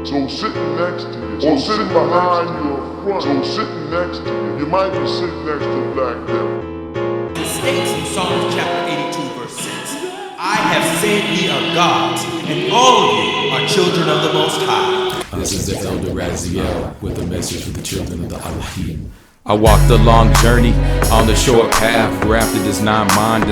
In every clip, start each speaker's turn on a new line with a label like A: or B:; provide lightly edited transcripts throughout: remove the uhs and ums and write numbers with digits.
A: So sitting next to you, or sitting behind you or front, so sitting next to you, you might be sitting next to Black Devil.
B: It states in Psalms chapter 82 verse 6, I have said ye are gods, and all of you are children of the Most High.
C: This is the Elder Raziel with a message for the children of the Elohim. I walked a long journey on the short path where after this mind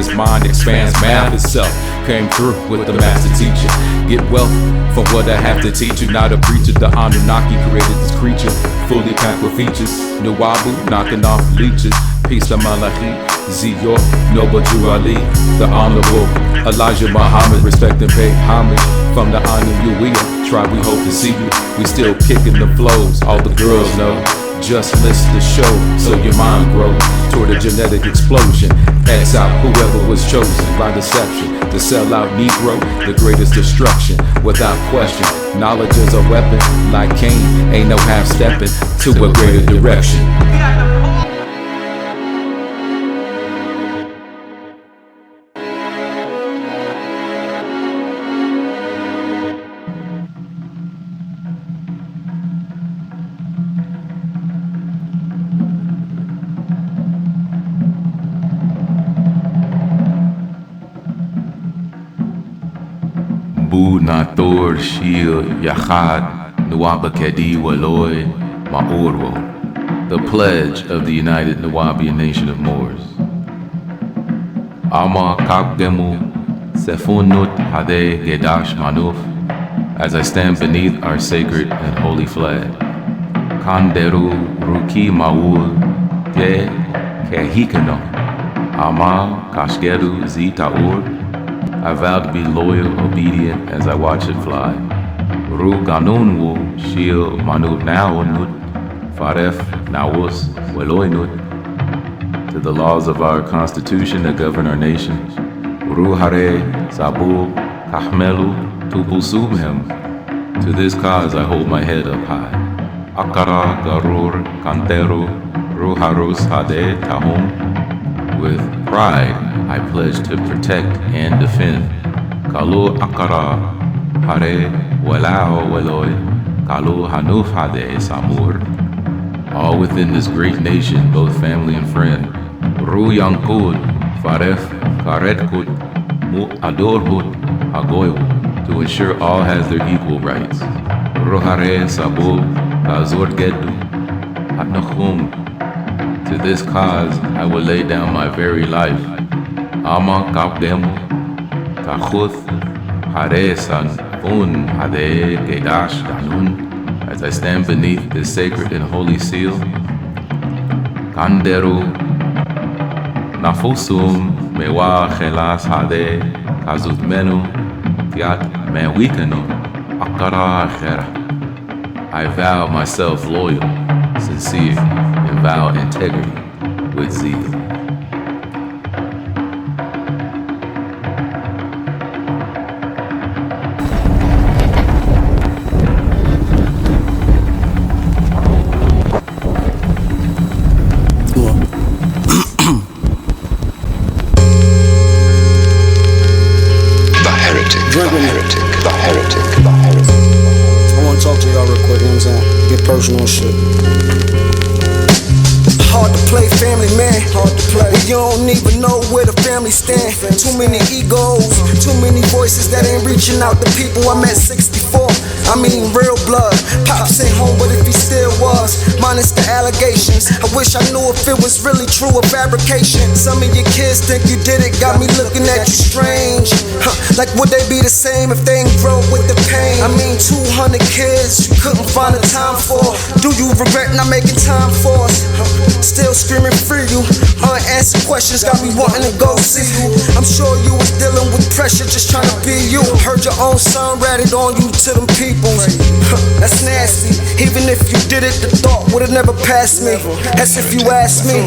C: expands math itself. Came through with the master teacher. Get wealth from what I have to teach you. Not a preacher, the Anunnaki created this creature, fully packed with features. Nuwabu knocking off leeches. Peace to Malachi, Ziyor, Noble Jew Ali, the Honorable Elijah Muhammad. Respect and pay homage from the NUBIA tribe. We hope to see you. We still kicking the flows. All the girls know. Just list the show so your mind grows toward a genetic explosion. X out whoever was chosen by deception to sell out Negro, the greatest destruction. Without question, knowledge is a weapon. Like Cain, ain't no half-stepping to a greater direction. Bu Nator Shil Yachad Nuwabakedi Waloi Ma'orwo, the pledge of the United Nuwabian Nation of Moors. Ama Kakdemu Sefunut Hade Gedash Manuf, as I stand beneath our sacred and holy flag. Kanderu Ruki Maul Te Kehikano Ama Kashgeru Zitaur. I vow to be loyal, obedient as I watch it fly. Ru ganunwu shil manut naonut, faref nawus weloinut. To the laws of our constitution that govern our nations. Ru hare sabu kahmelu tubusumhem. To this cause I hold my head up high. Akara garur kantero ru harus hade tahum. With pride, I pledge to protect and defend. Kalu akara hare walao weloi, kalu hanuf hade samur. All within this great nation, both family and friend. Ru yankud faref karetkut mu adorhut hagoyu, to ensure all has their equal rights. Ru hare sabu kazur gedu atnachum. To this cause, I will lay down my very life. Ama kapdemu, tachuth, haresan, un, hade, gedash, danun. As I stand beneath this sacred and holy seal. Kanderu, nafusum, mewa, chelas, hade, kazut menu, tiat, mewikanu, akara, chera. I vow myself loyal, sincere, and vow integrity with zeal.
D: Personal shit. Hard to play, family man. Hard to play. You don't even know where the family stand. Too many egos, too many voices that ain't reaching out to people. I'm at 64. I mean real blood. Pops ain't home, but if he still was, minus the allegations. I wish I knew if it was really true or fabrication. Some of your kids think you did it, got me looking at you strange. Like would they be the same if they ain't grow with the pain? I mean 200 kids you couldn't find a time for. Do you regret not making time for us? Still screaming free you. Unanswered questions got me wanting to go see you. I'm sure you was dealing with pressure just trying to be you. Heard your own son ratted on you to them people. That's nasty. Even if you did it, the thought would've never passed me. That's if you ask me.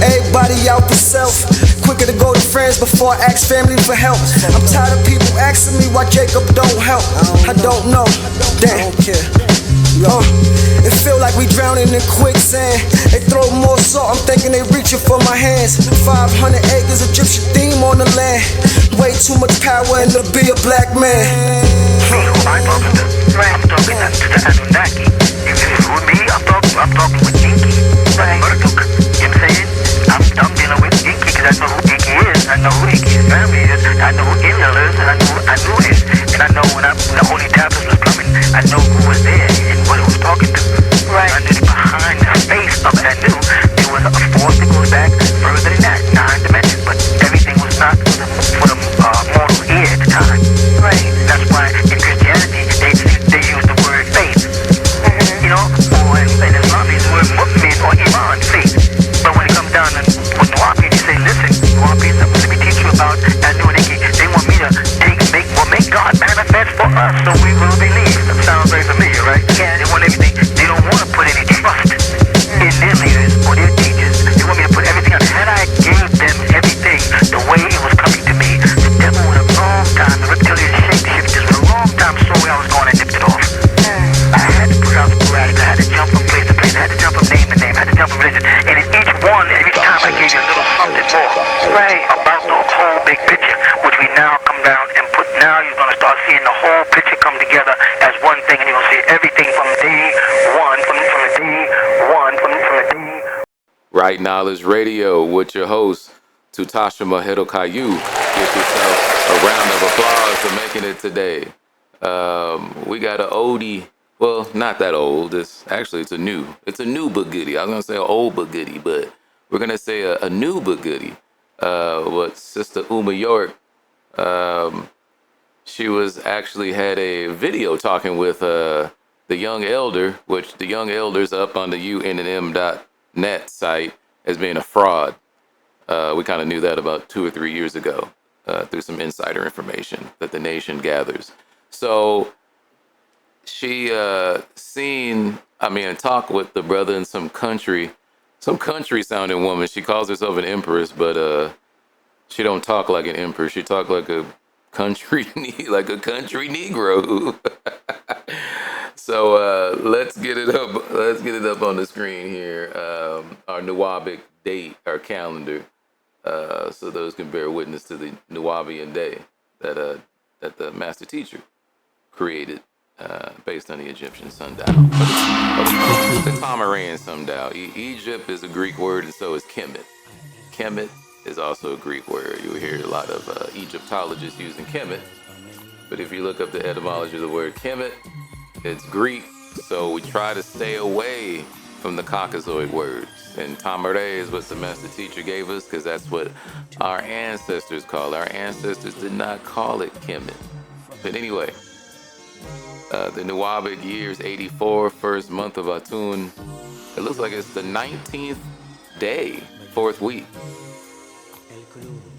D: Everybody out for self. Quicker to go to friends before I ask family for help. I'm tired of people asking me why Jacob don't help. I don't know. Damn. It feel like we drowning in quicksand. They throw more salt, I'm thinking they reaching for my hands. 500 acres, Egyptian theme on the land. Way too much power and to be a black man.
E: So we will believe. That sounds very familiar, right? Yeah, they want everything. They don't want to put any trust in their leaders or their teachers. They want me to put everything on. Had I gave them everything the way it was coming to me, the devil would have long time, the reptilian shapeshifters would have long time saw where I was going and nipped it off. I had to put out sporadic. I had to jump from place to place. I had to jump from name to name. I had to jump from religion. And in each one, every time I gave you a little something more. Right. About the whole big picture, which we now come down and put. Now you're going to start seeing the whole picture come together as one thing, and you're going to see everything from day one, from the day one, from the day.
C: Rit Nalej Radio with your host, Tutasha Mahero Caillou. Give yourself a round of applause for making it today. We got an oldie. Well, not that old. It's a new but goodie. I was gonna say an old but goodie, but we're gonna say a new but goodie. What Sister Umma York, she was actually had a video talking with the young elder, which the young elder's up on the UNNM.net site as being a fraud. We kind of knew that about 2 or 3 years ago through some insider information that the nation gathers. So she talked with the brother in some country sounding woman. She calls herself an empress, but she don't talk like an empress. She talk like a country Negro. So let's get it up. Let's get it up on the screen here. Our Nuwabic date, our calendar, so those can bear witness to the Nuwabian day that the master teacher created based on the Egyptian sundial. The Tamarian sundial. Egypt is a Greek word, and so is Kemet. Kemet is also a Greek word. You'll hear a lot of Egyptologists using Kemet. But if you look up the etymology of the word Kemet, it's Greek. So we try to stay away from the Caucasoid words. And Tamare is what the master teacher gave us, because that's what our ancestors call it. Our ancestors did not call it Kemet. But anyway, the Nuwabic year is 84, first month of Atun. It looks like it's the 19th day, 4th week.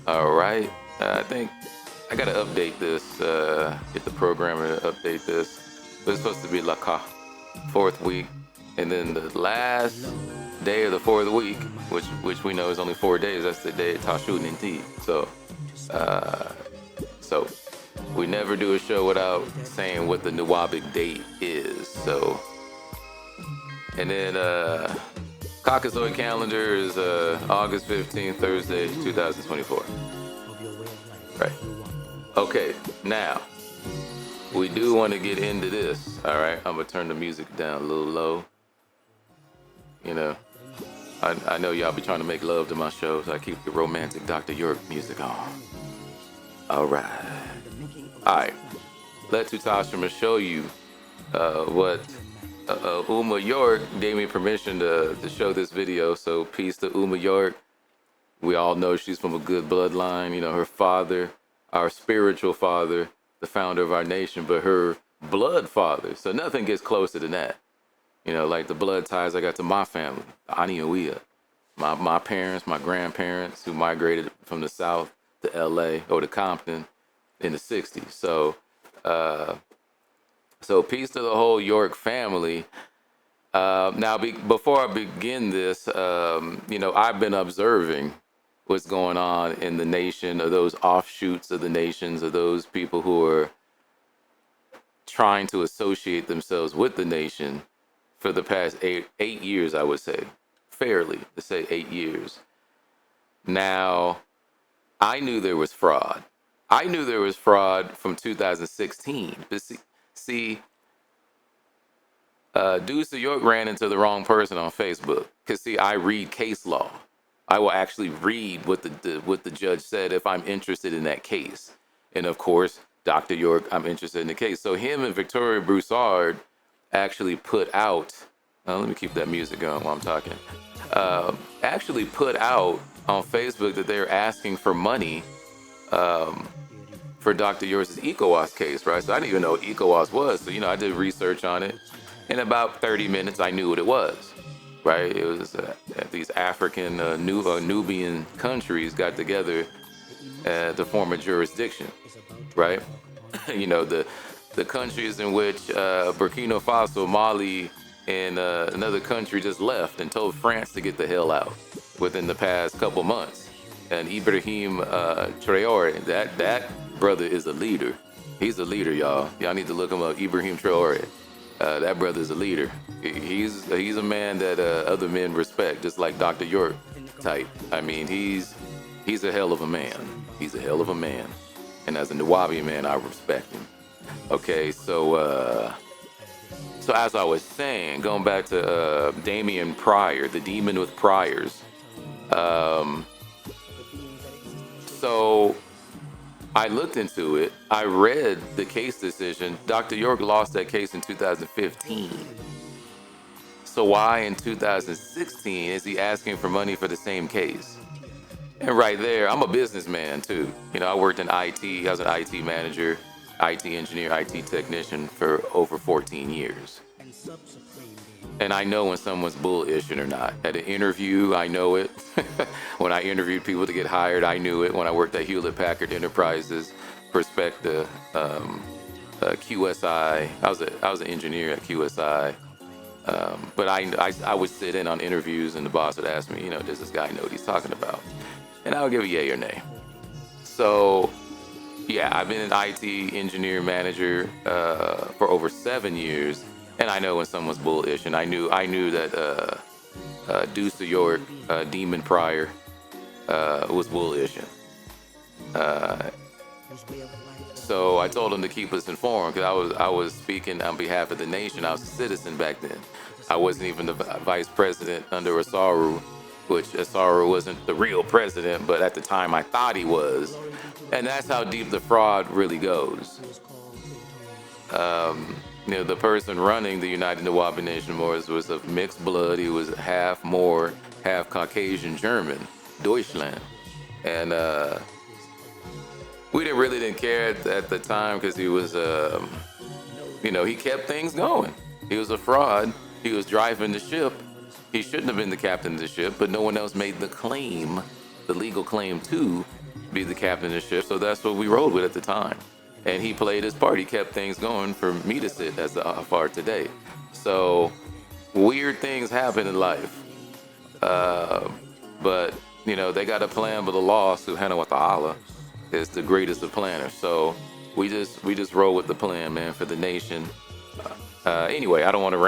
C: All right. I think I got to update this, get the programmer to update this. But it's supposed to be Laka, 4th week. And then the last day of the 4th week, which we know is only 4 days, that's the day of Tashut Ninti. So we never do a show without saying what the Nuwabic date is. So, and then Caucasoid calendar is August 15th, Thursday, 2024. Right. Okay, now we do want to get into this. All right, I'm gonna turn the music down a little low. You know, I know y'all be trying to make love to my show, so I keep the romantic Dr. York music on. All right. All right. Let Tutashima show you what Umma York gave me permission to show this video. So peace to Umma York. We all know she's from a good bloodline. You know, her father, our spiritual father, the founder of our nation, but her blood father. So nothing gets closer than that. You know, like the blood ties I got to my family, the NUWABIANS. My parents, my grandparents who migrated from the South to LA or to Compton in the 60s. So peace to the whole York family. Now, before I begin this, you know, I've been observing what's going on in the nation, of those offshoots of the nations, of those people who are trying to associate themselves with the nation for the past eight years, I would say, fairly to say 8 years. Now, I knew there was fraud. I knew there was fraud from 2016. But see, Deuce of York ran into the wrong person on Facebook. Because, see, I read case law. I will actually read what the judge said if I'm interested in that case. And, of course, Dr. York, I'm interested in the case. So him and Victoria Broussard actually put out, let me keep that music going while I'm talking, actually put out on Facebook that they're asking for money for Dr. York's ECOWAS case, right? So I didn't even know what ECOWAS was. So, you know, I did research on it. In about 30 minutes, I knew what it was, right? It was these African Nubian countries got together to form a jurisdiction, right? You know, the the countries in which Burkina Faso, Mali, and another country just left and told France to get the hell out within the past couple months. And Ibrahim Traore, that brother is a leader. He's a leader, y'all. Y'all need to look him up. Ibrahim Traore. That brother is a leader. He's a man that other men respect, just like Dr. York type. I mean, he's a hell of a man. He's a hell of a man. And as a Nuwabian man, I respect him. Okay, so as I was saying, going back to Damien Pryor, the demon with priors. So I looked into it. I read the case decision. Dr. York lost that case in 2015. So why in 2016 is he asking for money for the same case? And right there, I'm a businessman too. You know, I worked in IT. I was an IT manager, IT engineer, IT technician for over 14 years. And I know when someone's bullishing or not. At an interview, I know it. When I interviewed people to get hired, I knew it. When I worked at Hewlett Packard Enterprises, Perspective, QSI, I was an engineer at QSI. But I would sit in on interviews and the boss would ask me, you know, does this guy know what he's talking about? And I would give a yay or nay. So, yeah, I've been an IT engineer manager for over 7 years. And I know when someone's bullish, and I knew that Deuce of York, Demon Pryor, was bullish. So I told him to keep us informed because I was speaking on behalf of the nation. I was a citizen back then. I wasn't even the vice president under Asaru, which Asaru wasn't the real president, but at the time I thought he was. And that's how deep the fraud really goes. You know, the person running the United Nuwabian Nation Moors was of mixed blood. He was half Moor, half Caucasian German, Deutschland. And we really didn't care at the time because he was, you know, he kept things going. He was a fraud. He was driving the ship. He shouldn't have been the captain of the ship, but no one else made the claim, the legal claim to be the captain of the ship. So that's what we rode with at the time. And he played his part. He kept things going for me to sit as the Afar today. So weird things happen in life. But, you know, they got a plan, but the law, Subhanahu wa ta'ala, is the greatest of planners. So we just roll with the plan, man, for the nation. Anyway, I don't want to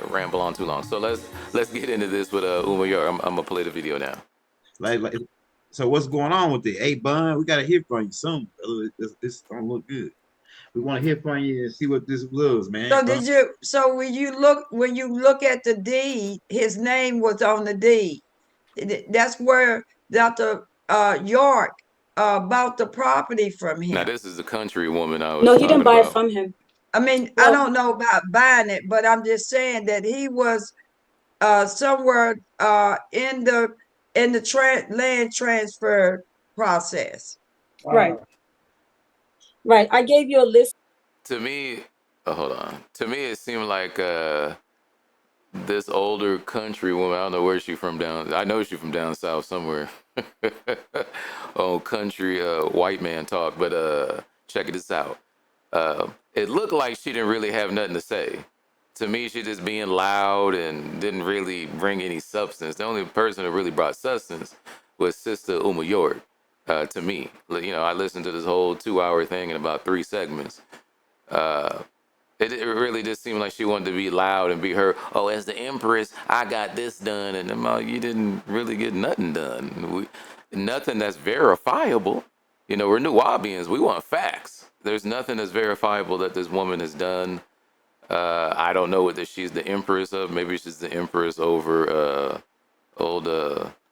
C: ramble on too long. So let's get into this with Umma York. I'm gonna play the video now.
F: Like, so what's going on with the A-Bun? We gotta hear from you soon. This don't look good. We want to hear from you and see what this was, man.
G: So when you look at the deed, his name was on the deed. That's where Dr. York bought the property from him.
C: Now this is the country woman I was
H: No, he didn't buy
C: about.
H: it from him.
G: I mean,
H: Well,
G: I don't know about buying it, but I'm just saying that he was somewhere in the land transfer process.
H: right. Right. I gave you a list.
C: To me, hold on. To me, it seemed like this older country woman. I don't know where she's from down. I know she's from down south somewhere. Oh, country white man talk. But check this out. It looked like she didn't really have nothing to say. To me, she just being loud and didn't really bring any substance. The only person that really brought substance was Sister Umma York. To me, you know, I listened to this whole 2-hour thing in about 3 segments. It really just seemed like she wanted to be loud and be her. Oh, as the Empress, I got this done, and you didn't really get nothing done. Nothing that's verifiable. You know, we're Nuwabians. We want facts. There's nothing that's verifiable that this woman has done. I don't know what she's the Empress of. Maybe she's the Empress over old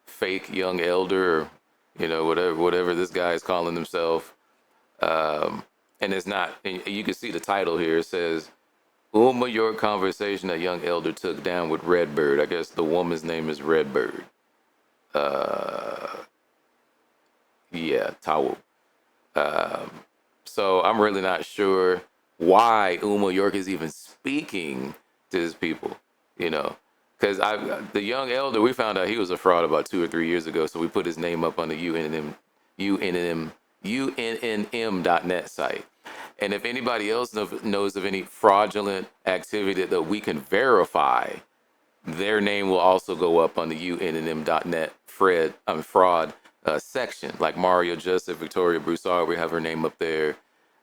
C: fake young elder, or, you know, whatever this guy is calling himself. And it's not, and you can see the title here. It says, Umma York conversation that young elder took down with Redbird. I guess the woman's name is Redbird. Yeah, Tawu. So I'm really not sure why Umma York is even speaking to his people, you know. Because the young elder, we found out he was a fraud about 2 or 3 years ago, so we put his name up on the UNNM.net site. And if anybody else knows of any fraudulent activity that we can verify, their name will also go up on the UNNM.net fraud section. Like Mario Joseph, Victoria Broussard, we have her name up there.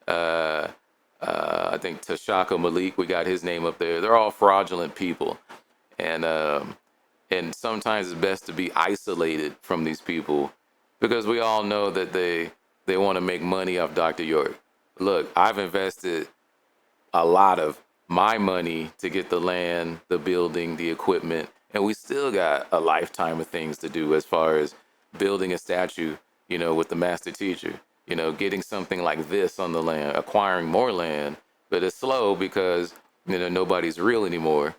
C: I think Tashaka Malik, we got his name up there. They're all fraudulent people. And sometimes it's best to be isolated from these people because we all know that they want to make money off Dr. York. Look, I've invested a lot of my money to get the land, the building, the equipment, and we still got a lifetime of things to do as far as building a statue, with the master teacher, getting something like this on the land, acquiring more land, but it's slow because, nobody's real anymore,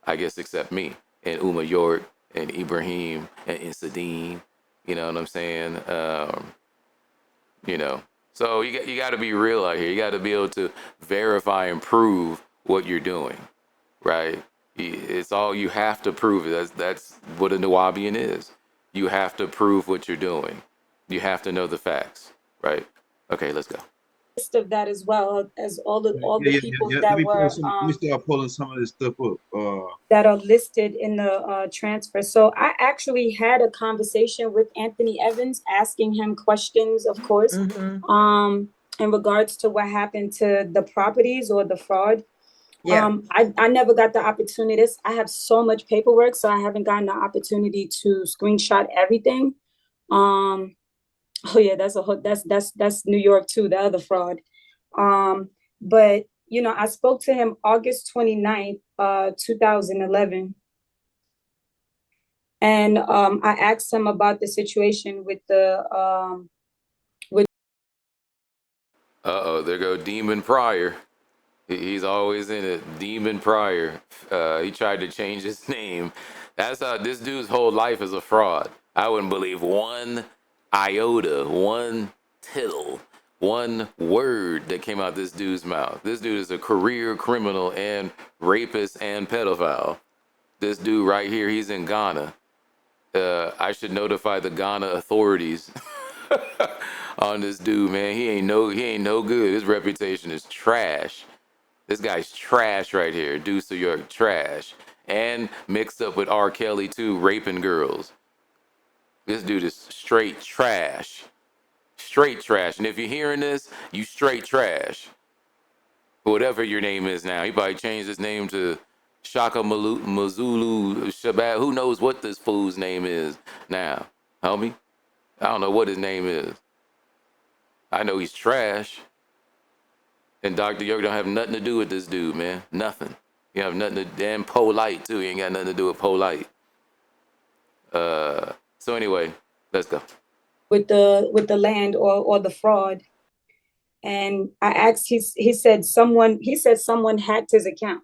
C: I guess, except me and Umma York and Ibrahim and Sadeem, you know what I'm saying? So you got to be real out here. You got to be able to verify and prove what you're doing, right? It's all you have to prove. That's what a Nuwabian is. You have to prove what you're doing. You have to know the facts, right? Okay, let's go.
H: List of that as well as all the people
F: Let
H: that
F: me
H: were
F: let me start pulling some of this stuff up.
H: that are listed in the transfer. So I actually had a conversation with Anthony Evans, asking him questions, of course, in regards to what happened to the properties or the fraud.
G: Yeah.
H: I never got the opportunity. I have so much paperwork, so I haven't gotten the opportunity to screenshot everything. Oh yeah, that's New York too, the other fraud. But I spoke to him August 29th, 2011. And I asked him about the situation with the
C: There go Demon Pryor. He's always in it. Demon Pryor. He tried to change his name. That's how this dude's whole life is a fraud. I wouldn't believe one iota, one tittle, one word that came out this dude's mouth. This dude is a career criminal and rapist and pedophile. This dude right here, he's in Ghana. I should notify the Ghana authorities on this dude, man. He ain't no good. His reputation is trash. This guy's trash right here. Deuce of York, trash. And mixed up with R. Kelly too, raping girls. This dude is straight trash. Straight trash. And if you're hearing this, you straight trash. Whatever your name is now. He probably changed his name to Shaka Mazulu Shabbat. Who knows what this fool's name is now? Homie? I don't know what his name is. I know he's trash. And Dr. York don't have nothing to do with this dude, man. Nothing. You have nothing to, damn polite too. He ain't got nothing to do with polite. So anyway, let's go.
H: With the land or the fraud. And I asked, he said someone hacked his account.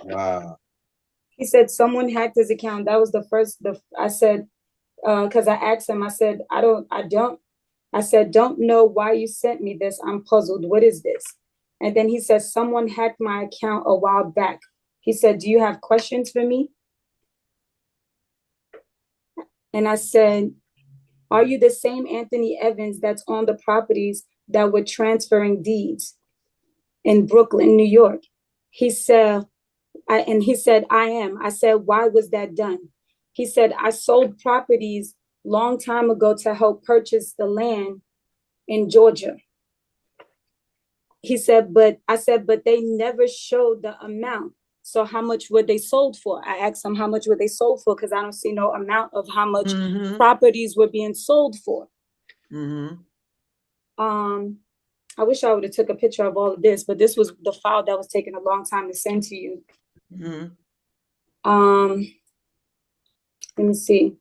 F: Wow.
H: He said someone hacked his account. That was I said, because I asked him, I said, don't know why you sent me this. I'm puzzled. What is this? And then he said, someone hacked my account a while back. He said, do you have questions for me? And I said, are you the same Anthony Evans that's on the properties that were transferring deeds in Brooklyn, New York? He said, I am. I said, why was that done? He said, I sold properties long time ago to help purchase the land in Georgia. He said, but they never showed the amount. So how much were they sold for? I asked him how much were they sold for, because I don't see no amount of how much properties were being sold for. I wish I would have took a picture of all of this, but this was the file that was taking a long time to send to you. Let me see.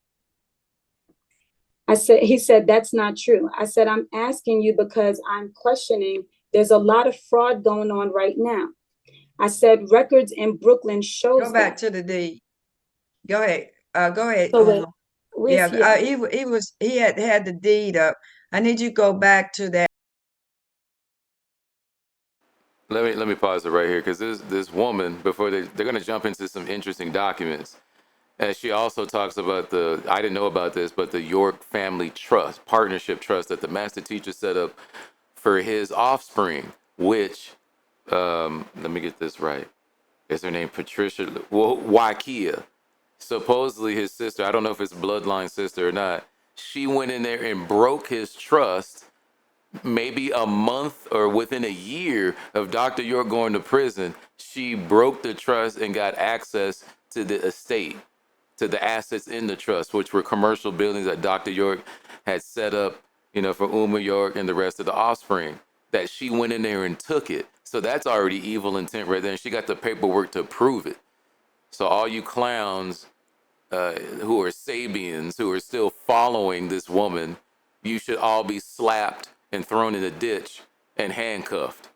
H: He said, that's not true. I said, I'm asking you because I'm questioning. There's a lot of fraud going on right now. I said, records in Brooklyn shows.
G: Go back to the deed. Go ahead. Go ahead.
H: So
G: he had the deed up. I need you to go back to that.
C: Let me pause it right here, because this woman, before they're going to jump into some interesting documents, and she also talks about I didn't know about this, but the York Family Trust, partnership trust that the master teacher set up for his offspring, which, let me get this right. Is her name Patricia? Well, WAKIYAT. Supposedly his sister, I don't know if it's bloodline sister or not, she went in there and broke his trust maybe a month or within a year of Dr. York going to prison. She broke the trust and got access to the estate, to the assets in the trust, which were commercial buildings that Dr. York had set up, you know, for Umma York and the rest of the offspring, that she went in there and took it. So that's already evil intent right there. And she got the paperwork to prove it. So all you clowns who are Sabians, who are still following this woman, you should all be slapped and thrown in a ditch and handcuffed.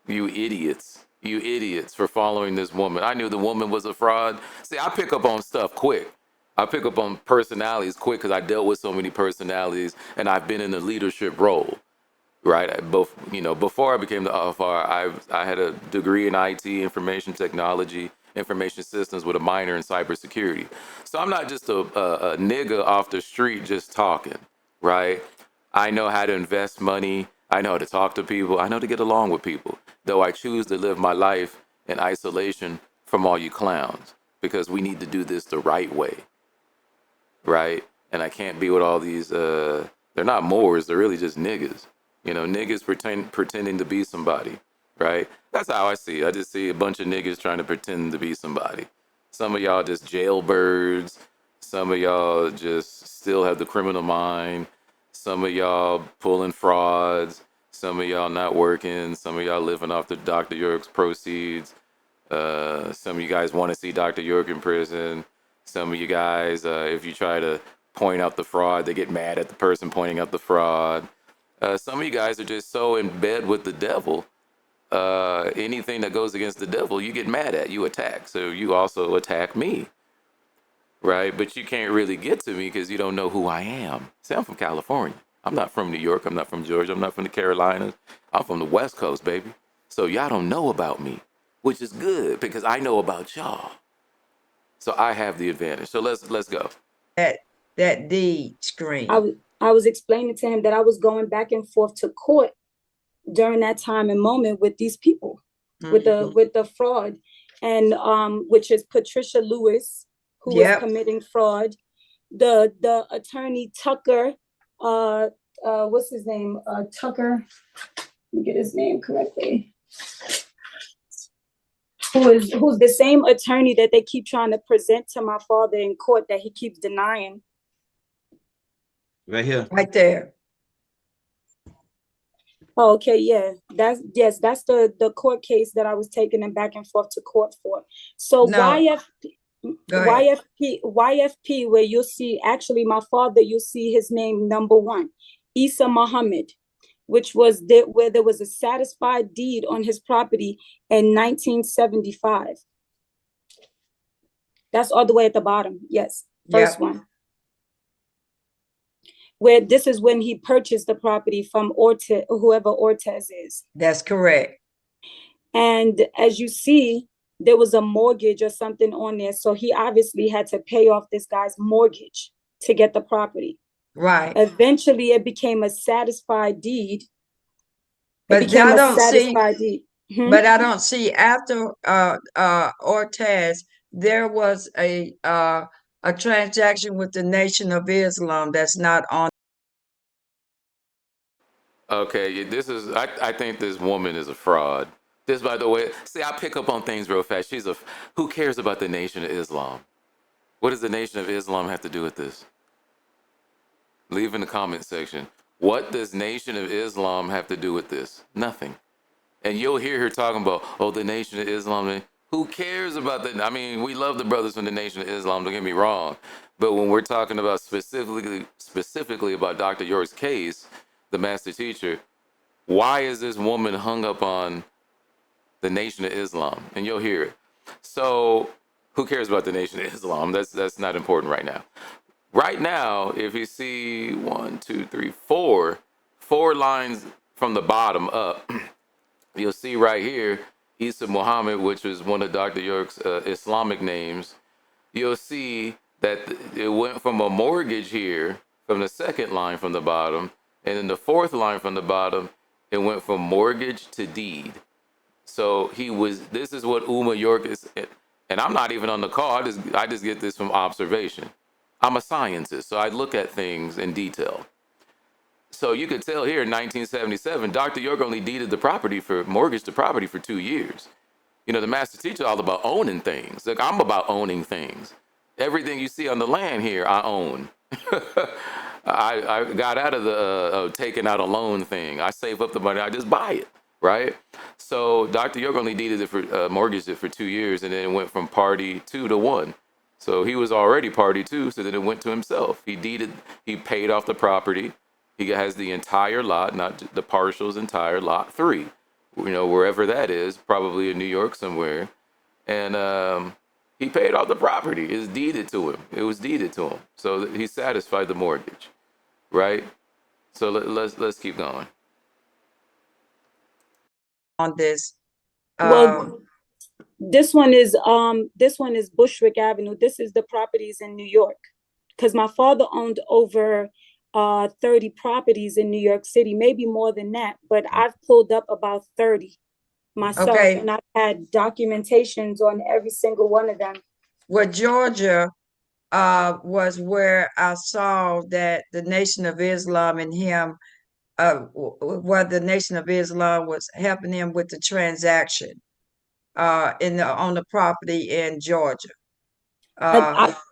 C: You idiots. You idiots for following this woman. I knew the woman was a fraud. See, I pick up on stuff quick. I pick up on personalities quick because I dealt with so many personalities and I've been in a leadership role. Right, both, you know, before I became the OFR, I had a degree in IT, information technology, information systems with a minor in cybersecurity. So I'm not just a nigga off the street just talking, right? I know how to invest money. I know how to talk to people. I know to get along with people, though I choose to live my life in isolation from all you clowns because we need to do this the right way, right? And I can't be with all these, they're not Moors, they're really just niggas. You know, niggas pretending to be somebody, right? That's how I see it. I just see a bunch of niggas trying to pretend to be somebody. Some of y'all just jailbirds. Some of y'all just still have the criminal mind. Some of y'all pulling frauds. Some of y'all not working. Some of y'all living off the Dr. York's proceeds. Some of you guys want to see Dr. York in prison. Some of you guys, if you try to point out the fraud, they get mad at the person pointing out the fraud. Some of you guys are just so in bed with the devil. Anything that goes against the devil, you get mad at, you attack. So you also attack me, right? But you can't really get to me because you don't know who I am. See, I'm from California. I'm not from New York. I'm not from Georgia. I'm not from the Carolinas. I'm from the West Coast, baby. So y'all don't know about me, which is good because I know about y'all. So I have the advantage. So let's go.
G: That deed screen.
H: I was explaining to him that I was going back and forth to court during that time and moment with these people, with the fraud, and which is Patricia Lewis, who was committing fraud, the attorney Tucker, what's his name? Tucker, let me get his name correctly. Who's the same attorney that they keep trying to present to my father in court that he keeps denying.
F: Right here.
G: Right there.
H: Oh, okay, yeah. That's the court case that I was taking him back and forth to court for. So no. YFP, where you'll see actually my father, you'll see his name number 1, Isa Muhammad, which was where there was a satisfied deed on his property in 1975. That's all the way at the bottom. Yes, first one. Where this is when he purchased the property from whoever Ortez is.
G: That's correct.
H: And as you see, there was a mortgage or something on there. So he obviously had to pay off this guy's mortgage to get the property.
G: Right.
H: Eventually, it became a satisfied deed.
G: But I don't see. But I don't see after Ortez, there was a transaction with the Nation of Islam that's not on.
C: Okay, this is, I think this woman is a fraud. This, by the way, see, I pick up on things real fast. Who cares about the Nation of Islam? What does the Nation of Islam have to do with this? Leave in the comment section. What does Nation of Islam have to do with this? Nothing. And you'll hear her talking about, oh, the Nation of Islam. Who cares about that? I mean, we love the brothers from the Nation of Islam, don't get me wrong. But when we're talking about specifically about Dr. York's case, the master teacher, why is this woman hung up on the Nation of Islam? And you'll hear it. So who cares about the Nation of Islam? That's not important right now. Right now, if you see 4 lines from the bottom up, you'll see right here, Isa Muhammad, which was one of Dr. York's Islamic names. You'll see that it went from a mortgage here, from the second line from the bottom, And then the fourth line from the bottom, it went from mortgage to deed. So this is what Umma York is, and I'm not even on the call. I just get this from observation. I'm a scientist, so I look at things in detail. So you could tell here in 1977, Dr. York only deeded mortgage the property for 2 years. You know, the master teacher is all about owning things. Like, I'm about owning things. Everything you see on the land here, I own. I got out of the taking out a loan thing. I save up the money, I just buy it, right? So Dr. York only deeded it for mortgaged it for 2 years, and then it went from party 2 to 1. So he was already party 2, so then it went to himself. He paid off the property. He has the entire lot, not the partials, entire lot 3. You know, wherever that is, probably in New York somewhere. And he paid off the property. It's deeded to him. It was deeded to him. So he satisfied the mortgage, right? So let's keep going.
G: On this,
H: Well, this one is Bushwick Avenue. This is the properties in New York, because my father owned over 30 properties in New York City, maybe more than that, but I've pulled up about 30 myself,
G: Okay.
H: and I've had documentations on every single one of them.
G: well, Georgia was where I saw that the Nation of Islam and him, where the Nation of Islam was helping him with the transaction on the property in Georgia.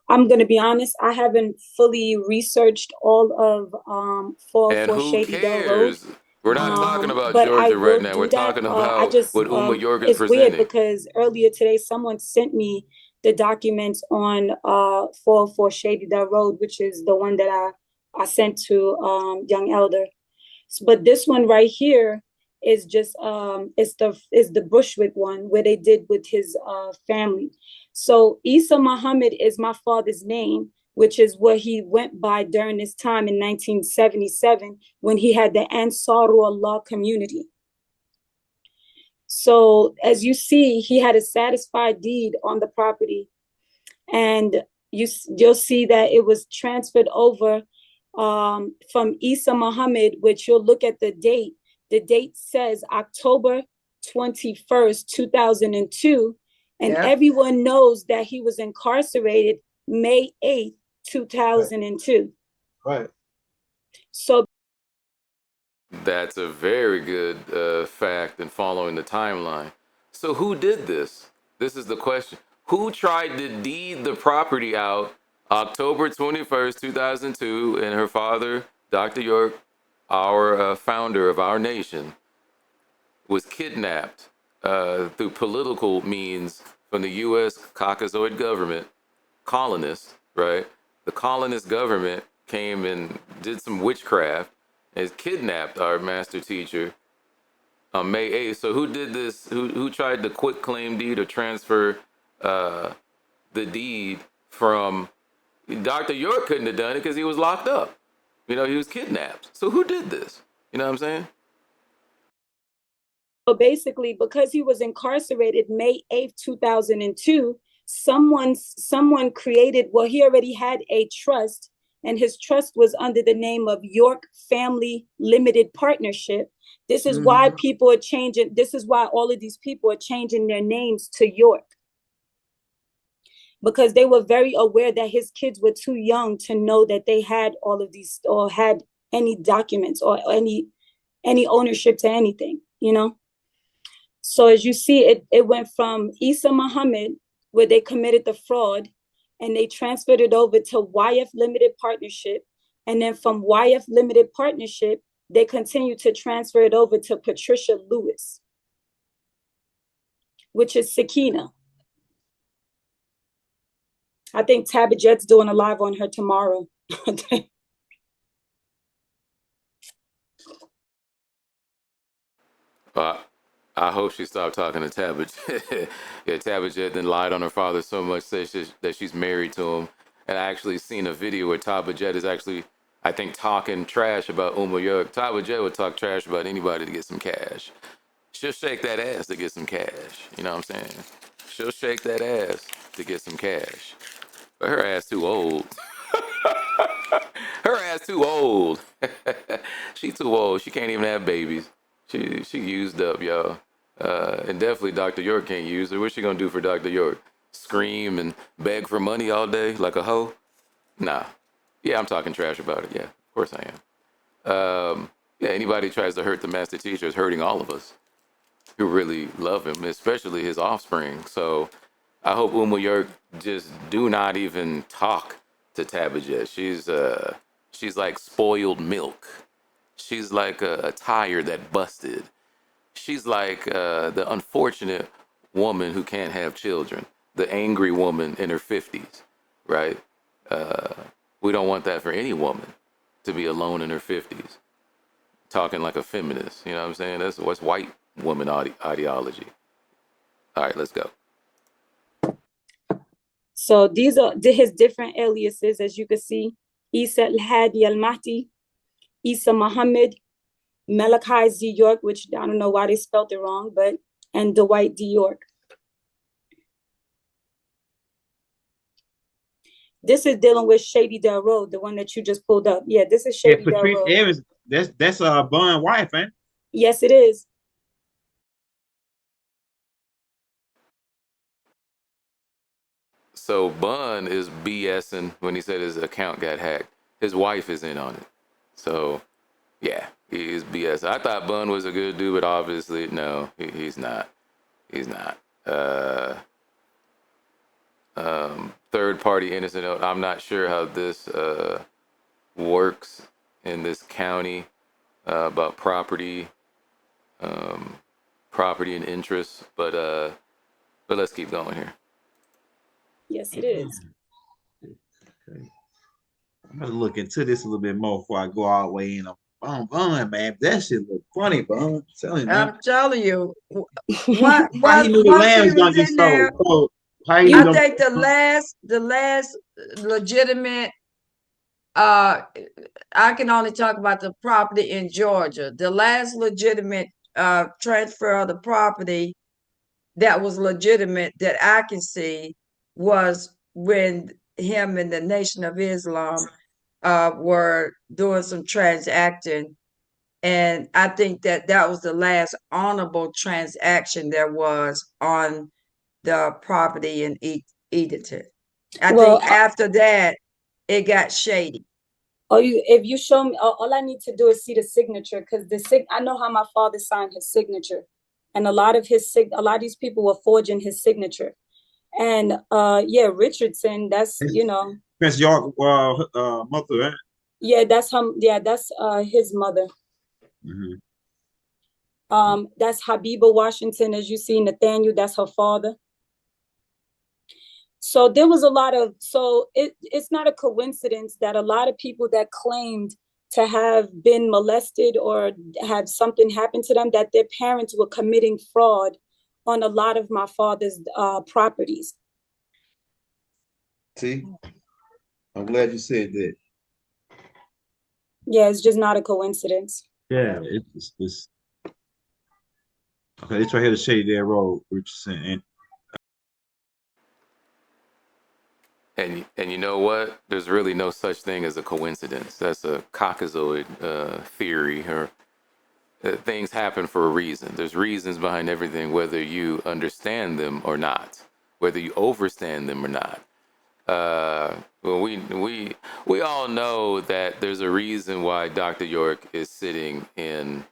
H: I'm going to be honest, I haven't fully researched all of
C: And
H: 404
C: who
H: Shady Dell Road.
C: cares? We're not talking about
H: But I
C: Georgia right
H: will
C: now.
H: do
C: We're
H: that.
C: talking
H: I
C: about
H: just,
C: what Umma York is
H: it's weird
C: presenting.
H: because earlier today, someone sent me the documents on 404 Shady Dell Road, which is the one that I sent to Young Elder. But this one right here is just is the Bushwick one where they did with his family. So Isa Muhammad is my father's name, which is what he went by during this time in 1977 when he had the Ansarullah community. So as you see, he had a satisfied deed on the property, and you'll see that it was transferred over from Isa Muhammad, which you'll look at the date. The date says October 21st, 2002. And
G: Yep.
H: everyone knows that he was incarcerated May 8th, 2002.
F: Right.
H: So
C: That's a very good fact in following the timeline. So who did this? This is the question. Who tried to deed the property out October 21st, 2002, and her father, Dr. York, our founder of our nation, was kidnapped through political means from the U.S. Caucasoid government, colonists, right? The colonist government came and did some witchcraft and kidnapped our master teacher on May 8th. So who did this? Who tried to quit claim deed or transfer the deed from Dr. York? Couldn't have done it because he was locked up. You know, he was kidnapped. So who did this? You know what I'm saying?
H: basically, because he was incarcerated May 8th, 2002, someone created, well, he already had a trust, and his trust was under the name of York Family Limited Partnership. This is why people are changing. This is why all of these people are changing their names to York, because they were very aware that his kids were too young to know that they had all of these or had any documents or any ownership to anything, you know? So as you see, it went from Isa Muhammad, where they committed the fraud, and they transferred it over to YF Limited Partnership. And then from YF Limited Partnership, they continued to transfer it over to Patricia Lewis, which is Sakina. I think Tabitha's doing a live on her tomorrow.
C: I hope she stopped talking to Tabitha. Yeah, Tabitha then lied on her father so much that she's married to him. And I actually seen a video where Tabitha is actually, I think, talking trash about Umma York. Tabitha would talk trash about anybody to get some cash. She'll shake that ass to get some cash. You know what I'm saying? She'll shake that ass to get some cash. But her ass too old. Her guy's too old. She too old. She can't even have babies. She used up, y'all. And definitely Dr. York can't use her. What's she gonna do for Dr. York? Scream and beg for money all day like a hoe? Nah. Yeah, I'm talking trash about it. Yeah, of course I am. Yeah, anybody tries to hurt the master teacher is hurting all of us who really love him, especially his offspring. So I hope Umma York just do not even talk to Tabitha. She's like spoiled milk. She's like a tire that busted. She's like the unfortunate woman who can't have children, the angry woman in her 50s, right? We don't want that for any woman to be alone in her 50s, talking like a feminist. You know what I'm saying? That's what's white woman ideology. All right, let's go.
H: So these are his different aliases, as you can see. Isa al-Hadi al-Mahdi, Isa Muhammad, Malachi Z. York, which I don't know why they spelled it wrong, and Dwight D. York. This is dealing with Shady Del Road, the one that you just pulled up. Yeah, this is Shady Del Road.
F: Evans, that's Bun wife, man.
H: Yes, it is.
C: So Bun is BSing when he said his account got hacked. His wife is in on it. So yeah, he is BS. I thought Bun was a good dude, but obviously no, he's not. He's not. Third party innocent. I'm not sure how this works in this county about property and interest, but let's keep going here.
H: Yes, it is.
F: Okay. I'm gonna look into this a little bit more before I go all the way in. Bun, man, that shit look funny, Bun.
G: I'm telling you,
F: How he knew the land was gonna get sold?
G: I think the last legitimate, I can only talk about the property in Georgia. The last legitimate transfer of the property that was legitimate that I can see was when him and the Nation of Islam were doing some transacting. And I think that was the last honorable transaction there was on the property in Edenton. I think after that, it got shady.
H: If you show me, all I need to do is see the signature, because I know how my father signed his signature, and a lot of these people were forging his signature, and yeah, Richardson, that's
F: Prince York mother, right?
H: Yeah, that's him. Yeah, that's his mother.
F: Mm-hmm.
H: That's Habiba Washington, as you see, Nathaniel, that's her father. So there was a lot of, it's not a coincidence that a lot of people that claimed to have been molested or had something happen to them, that their parents were committing fraud on a lot of my father's properties.
F: See, I'm glad you said that.
H: Yeah, it's just not a coincidence.
F: Yeah, it's okay. It's right here to Shady Del Road, Richardson.
C: And you know what? There's really no such thing as a coincidence. That's a Caucasoid theory. Or things happen for a reason. There's reasons behind everything, whether you understand them or not, whether you overstand them or not. Well, we all know that there's a reason why Dr. York is sitting in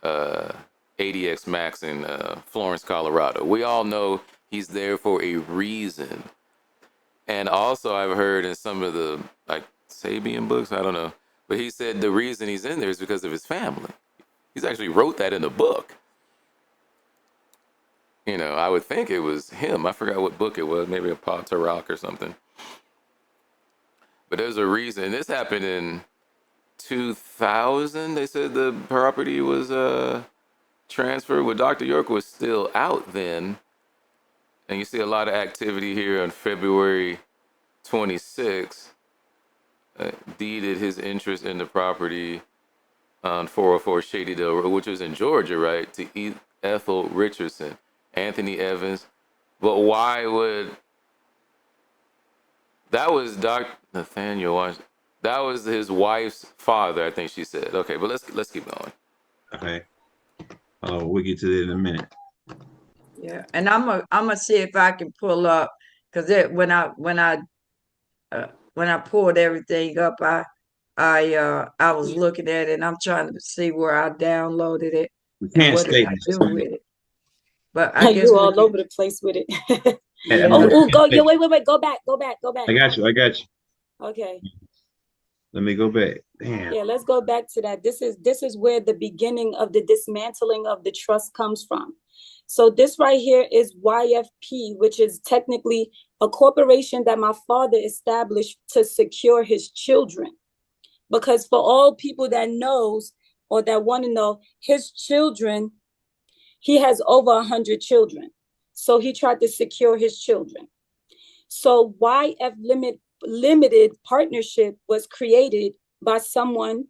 C: ADX Max in Florence, Colorado. We all know he's there for a reason. And also, I've heard in some of the Sabian books, I don't know, but he said the reason he's in there is because of his family. He's actually wrote that in the book. You know, I would think it was him. I forgot what book it was, maybe a Patarach or something. But there's a reason. This happened in 2000. They said the property was transferred. Well, Dr. York was still out then. And you see a lot of activity here on February 26th. Deeded his interest in the property on 404 Shady Del Road, which was in Georgia, right, to Ethel Richardson, Anthony Evans. But why would... That was Dr. Nathaniel Washington. That was his wife's father, I think she said. Okay, but let's keep going.
F: Okay. We'll get to that in a minute.
G: Yeah, and I'm gonna see if I can pull up, because when I pulled everything up, I was looking at it and I'm trying to see where I downloaded it
F: We
G: and
F: can't
G: what did
F: stay.
G: I do with it. But I guess
H: You
G: we
H: all
G: can.
H: over the place with it.
G: Yeah.
H: Oh, go. Yeah, wait. Go back.
F: I got you.
H: Okay.
F: Let me go back. Damn.
H: Yeah, let's go back to that. This is where the beginning of the dismantling of the trust comes from. So this right here is YFP, which is technically a corporation that my father established to secure his children. Because for all people that knows or that want to know, his children, he has over 100 children. So he tried to secure his children. So YF Limited Partnership was created by someone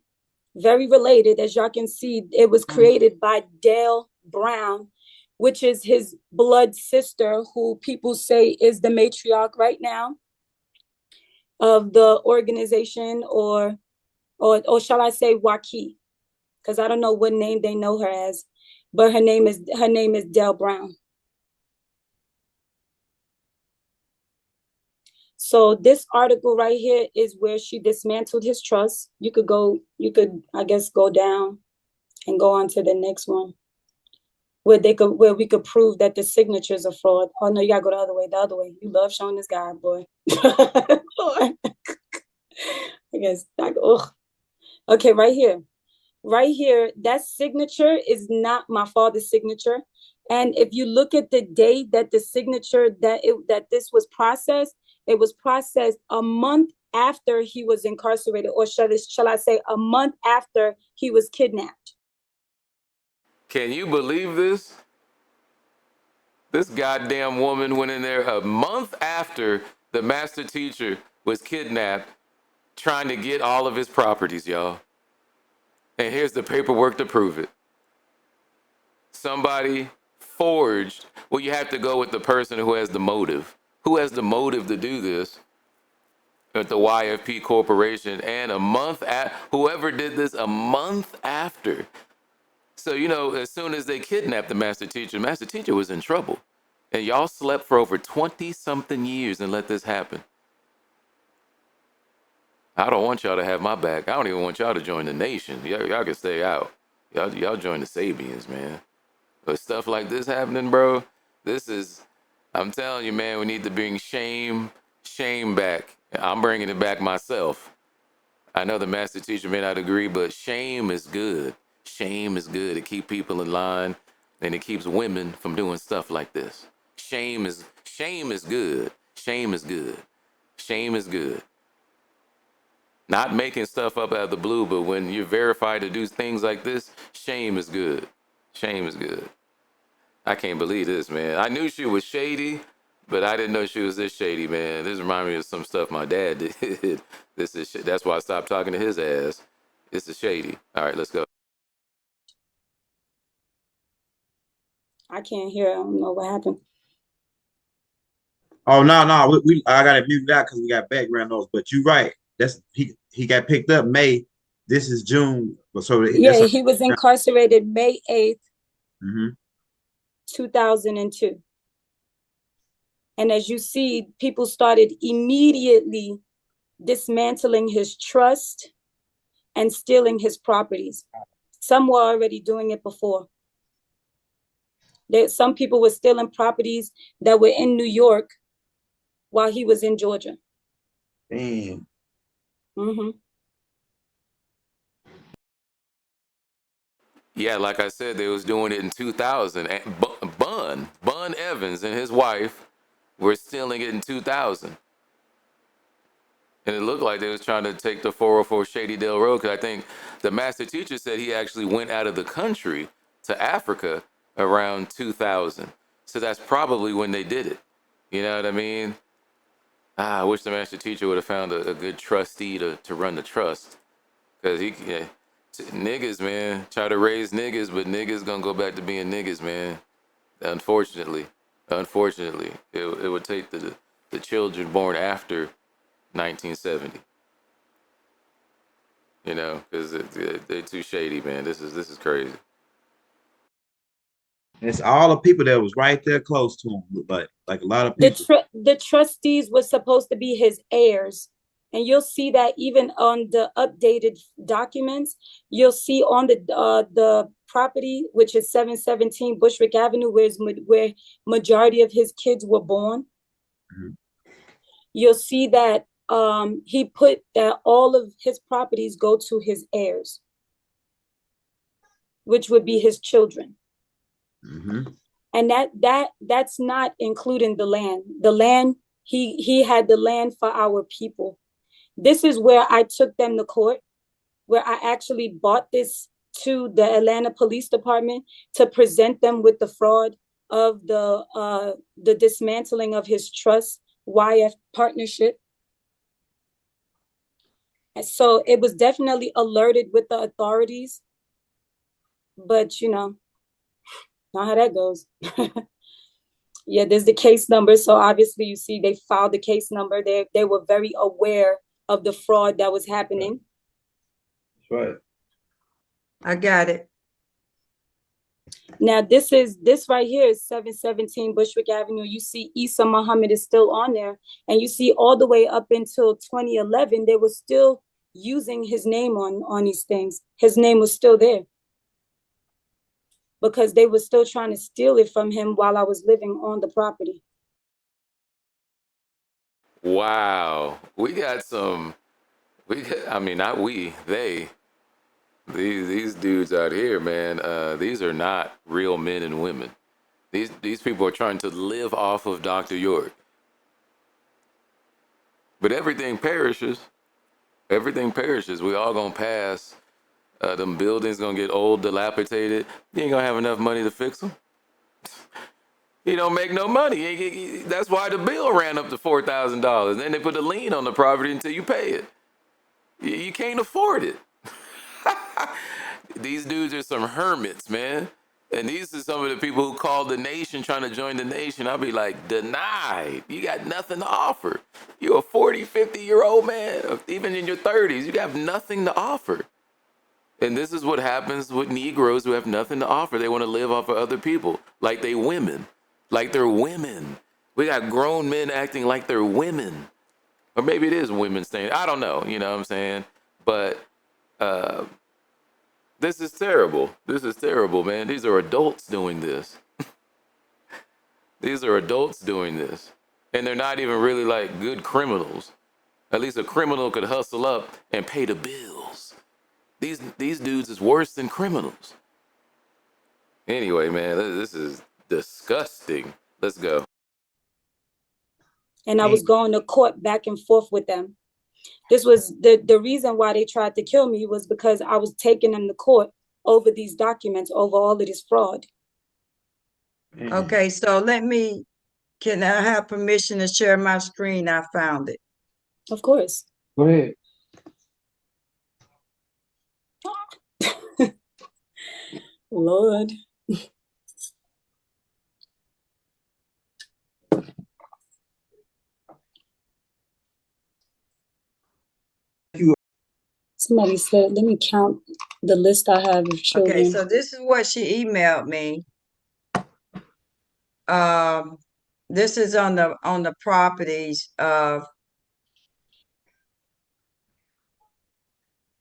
H: very related. As y'all can see, it was created by Dale Brown, which is his blood sister, who people say is the matriarch right now of the organization, or shall I say Waki, because I don't know what name they know her as, but her name is Dale Brown. So this article right here is where she dismantled his trust. You could, I guess, go down and go on to the next one, where we could prove that the signatures are fraud. Oh no, you gotta go the other way. You love showing this guy, boy. I guess okay, right here, that signature is not my father's signature. And if you look at the date that the signature that this was processed, it was processed a month after he was incarcerated, or shall I say a month after he was kidnapped.
C: Can you believe this? This goddamn woman went in there a month after the master teacher was kidnapped, trying to get all of his properties, y'all. And here's the paperwork to prove it. Somebody forged. Well, you have to go with the person who has the motive. Who has the motive to do this? At the YFP Corporation. And a month whoever did this a month after. So, you know, as soon as they kidnapped the master teacher was in trouble. And y'all slept for over 20-something years and let this happen. I don't want y'all to have my back. I don't even want y'all to join the nation. Y'all can stay out. Y'all join the Sabians, man. But stuff like this happening, bro, I'm telling you, man, we need to bring shame back. I'm bringing it back myself. I know the master teacher may not agree, but shame is good. Shame is good. It keeps people in line, and it keeps women from doing stuff like this. Shame is good. Shame is good. Shame is good. Not making stuff up out of the blue, but when you're verified to do things like this, shame is good. Shame is good. I can't believe this, man. I knew she was shady, but I didn't know she was this shady, man. This reminds me of some stuff my dad did. That's why I stopped talking to his ass. This is shady. All right, let's go.
H: I can't hear. I don't know what happened.
F: Oh no, I gotta mute that because we got background noise. But you're right. That's he got picked up May. This is June. So
H: yeah, he was incarcerated May 8th, 2002. And as you see, people started immediately dismantling his trust and stealing his properties. Some were already doing it before. Some people were stealing properties that were in New York while he was in Georgia.
F: Damn.
C: Yeah, like I said, they was doing it in 2000. And Bun Evans and his wife were stealing it in 2000. And it looked like they was trying to take the 404 Shady Dale Road, because I think the master teacher said he actually went out of the country to Africa around 2000. So that's probably when they did it. You know what I mean? I wish the master teacher would have found a good trustee to run the trust. Because niggas, man, try to raise niggas, but niggas gonna go back to being niggas, man. Unfortunately, it would take the children born after 1970. you know, because they're too shady, man. This is crazy.
F: It's all the people that was right there close to him, like a lot of people.
H: The trustees were supposed to be his heirs. And you'll see that even on the updated documents, you'll see on the property, which is 717 Bushwick Avenue, where majority of his kids were born. You'll see that he put that all of his properties go to his heirs, which would be his children. And that's not including the land. The land, he had the land for our people. This is where I took them to court, where I actually bought this to the Atlanta Police Department to present them with the fraud of the dismantling of his trust YF partnership. And so it was definitely alerted with the authorities, but you know, not how that goes. Yeah, there's the case number. So obviously you see they filed the case number. They were very aware of the fraud that was happening.
F: That's right.
G: I got it.
H: Now this right here is 717 Bushwick Avenue. You see Isa Muhammad is still on there, and you see all the way up until 2011 they were still using his name on these things. His name was still there because they were still trying to steal it from him while I was living on the property.
C: Wow, we got some. I mean, not we, they. These dudes out here, man. These are not real men and women. These people are trying to live off of Dr. York. But everything perishes. Everything perishes. We all gonna pass. Them buildings gonna get old, dilapidated. You ain't gonna have enough money to fix them. You don't make no money. That's why the bill ran up to $4,000. Then they put a lien on the property until you pay it. You can't afford it. These dudes are some hermits, man. And these are some of the people who called the nation trying to join the nation. I'll be like, denied. You got nothing to offer. You're a 40, 50-year-old man, even in your 30s. You have nothing to offer. And this is what happens with Negroes who have nothing to offer. They want to live off of other people like they women. Like they're women. We got grown men acting like they're women. Or maybe it is women staying. I don't know. You know what I'm saying? But this is terrible. This is terrible, man. These are adults doing this. These are adults doing this. And they're not even really like good criminals. At least a criminal could hustle up and pay the bills. These dudes is worse than criminals. Anyway, man, this is disgusting. Let's go.
H: And I was going to court back and forth with them. This was the reason why they tried to kill me was because I was taking them to court over these documents, over all of this fraud.
G: Okay, so can I have permission to share my screen? I found it.
H: Of course.
F: Go ahead.
H: Lord. Somebody said, let me count the list I have of children.
G: Okay, so this is what she emailed me. This is on the properties of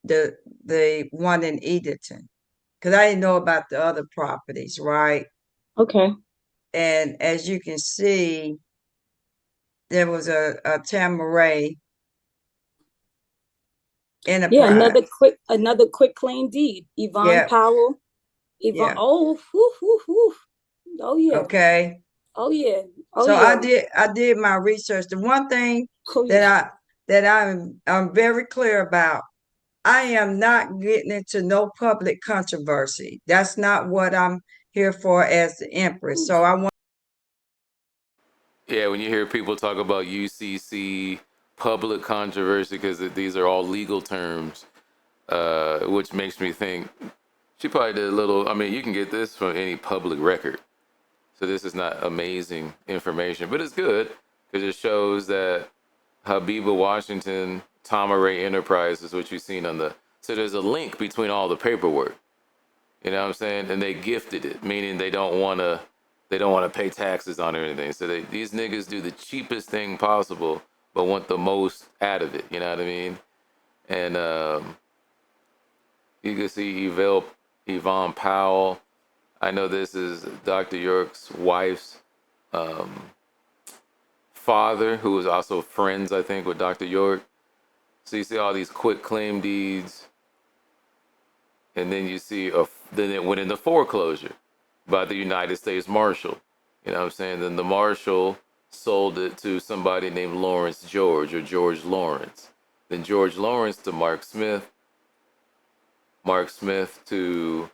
G: the one in Edenton, because I didn't know about the other properties, right?
H: Okay.
G: And as you can see, there was a Tamaray Enterprise.
H: Yeah, another quick claim deed. Yvonne Powell. Oh, oh yeah.
G: Okay.
H: Oh yeah. Oh
G: so
H: yeah.
G: I did my research. The one thing that I'm very clear about, I am not getting into no public controversy. That's not what I'm here for as the Empress. So I want.
C: Yeah, when you hear people talk about UCC, public controversy, because these are all legal terms, which makes me think she probably did a little. I mean, you can get this from any public record. So this is not amazing information, but it's good because it shows that Habiba Washington, Tamaray Enterprises, which you've seen on the So there's a link between all the paperwork. You know what I'm saying? And they gifted it, meaning they don't want to pay taxes on it or anything. So these niggas do the cheapest thing possible, but want the most out of it. You know what I mean? And you can see Yvonne Powell. I know this is Dr. York's wife's father, who was also friends, I think, with Dr. York. So you see all these quit claim deeds. And then you see, then it went into foreclosure by the United States Marshal. You know what I'm saying? Then the Marshal sold it to somebody named Lawrence George, or George Lawrence. Then George Lawrence to Mark Smith. Mark Smith to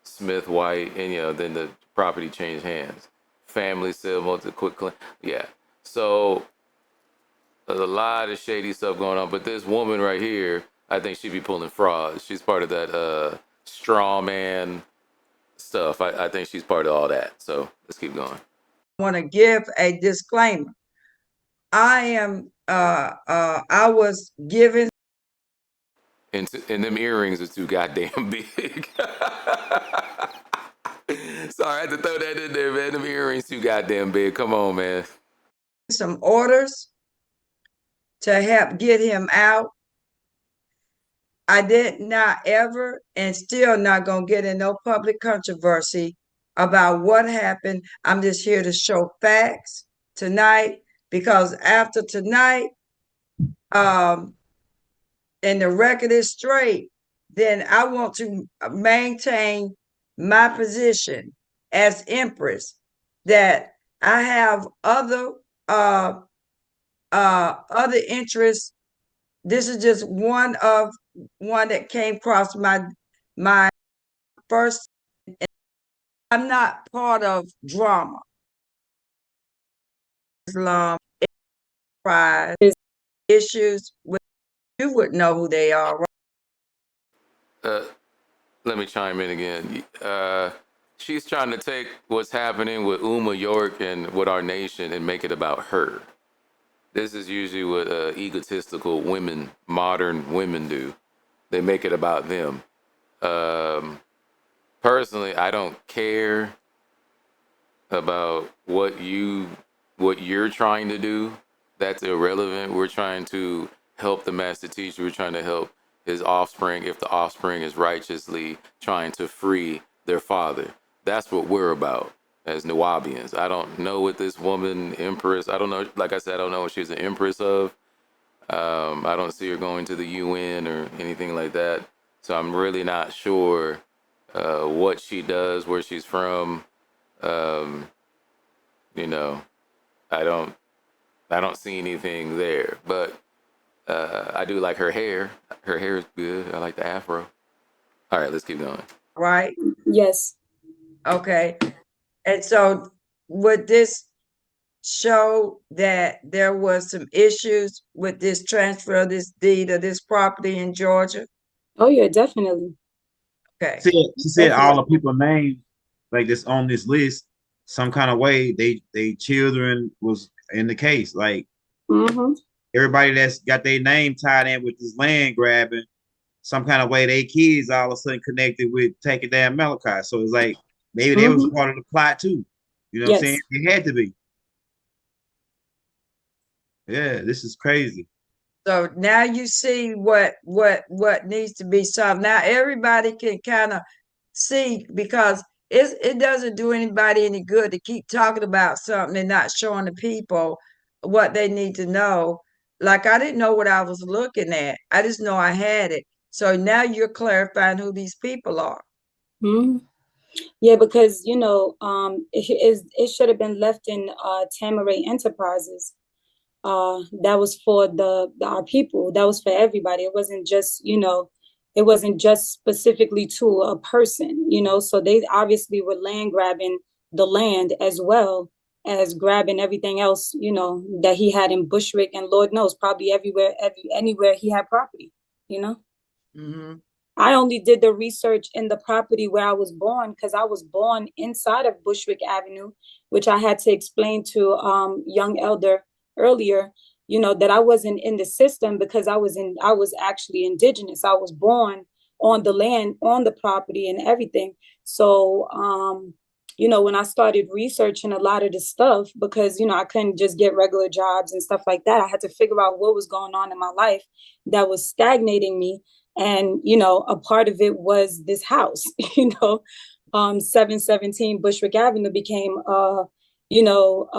C: Smith White. And, you know, then the property changed hands. Family sale, multi-quit claim. Yeah. So there's a lot of shady stuff going on. But this woman right here, I think she'd be pulling frauds. She's part of that straw man stuff. I think she's part of all that. So let's keep going.
G: I want to give a disclaimer. I was given.
C: And them earrings are too goddamn big. Sorry, I had to throw that in there, man. Them earrings too goddamn big. Come on, man.
G: Some orders to help get him out. I did not ever, and still not gonna get in no public controversy about what happened. I'm just here to show facts tonight, because after tonight, and the record is straight, then I want to maintain my position as Empress, that I have other interests. This is just one that came across my first. I'm not part of drama. Islam, pride, issues with, you would know who they are, right?
C: Let me chime in again. She's trying to take what's happening with Umma York and with our nation and make it about her. This is usually what egotistical women, modern women do. They make it about them. Personally, I don't care about what you're trying to do. That's irrelevant. We're trying to help the master teacher. We're trying to help his offspring, if the offspring is righteously trying to free their father. That's what we're about as Nuwabians. I don't know what this woman, Empress, I don't know, like I said, I don't know what she's an Empress of. I don't see her going to the UN or anything like that. So I'm really not sure what she does, where she's from. You know, I don't see anything there, but I do like her hair. Her hair is good. I like the afro. All right, let's keep going.
G: Right?
H: Yes.
G: Okay. And so would this show that there was some issues with this transfer of this deed of this property in Georgia?
H: Oh yeah, definitely.
G: Okay.
F: She said all the people named like this on this list, some kind of way they children was in the case. Like everybody that's got their name tied in with this land grabbing, some kind of way they kids all of a sudden connected with taking down Malachi. So it's like maybe they was part of the plot too. You know what I'm saying? It had to be. Yeah, this is crazy.
G: So now you see what needs to be solved. Now everybody can kind of see, because it doesn't do anybody any good to keep talking about something and not showing the people what they need to know. Like, I didn't know what I was looking at. I just know I had it. So now you're clarifying who these people are.
H: Yeah, because you know, it should have been left in Tamaray Enterprises. That was for our people. That was for everybody. It wasn't just, you know, it wasn't just specifically to a person, you know. So they obviously were land grabbing the land as well as grabbing everything else, you know, that he had in Bushwick and Lord knows probably anywhere he had property, you know. I only did the research in the property where I was born because I was born inside of Bushwick Avenue, which I had to explain to young elder earlier. you know, that I wasn't in the system because I was actually indigenous. I was born on the land, on the property and everything. So, you know, when I started researching a lot of this stuff, because, you know, I couldn't just get regular jobs and stuff like that, I had to figure out what was going on in my life that was stagnating me. And, you know, a part of it was this house, you know, 717 Bushwick Avenue became, you know,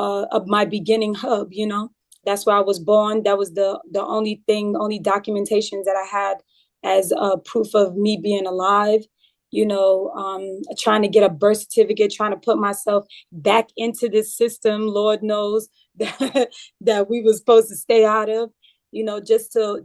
H: my beginning hub, you know. That's where I was born. That was the only documentations that I had as proof of me being alive, you know, trying to get a birth certificate, trying to put myself back into this system, Lord knows that we were supposed to stay out of, you know, just so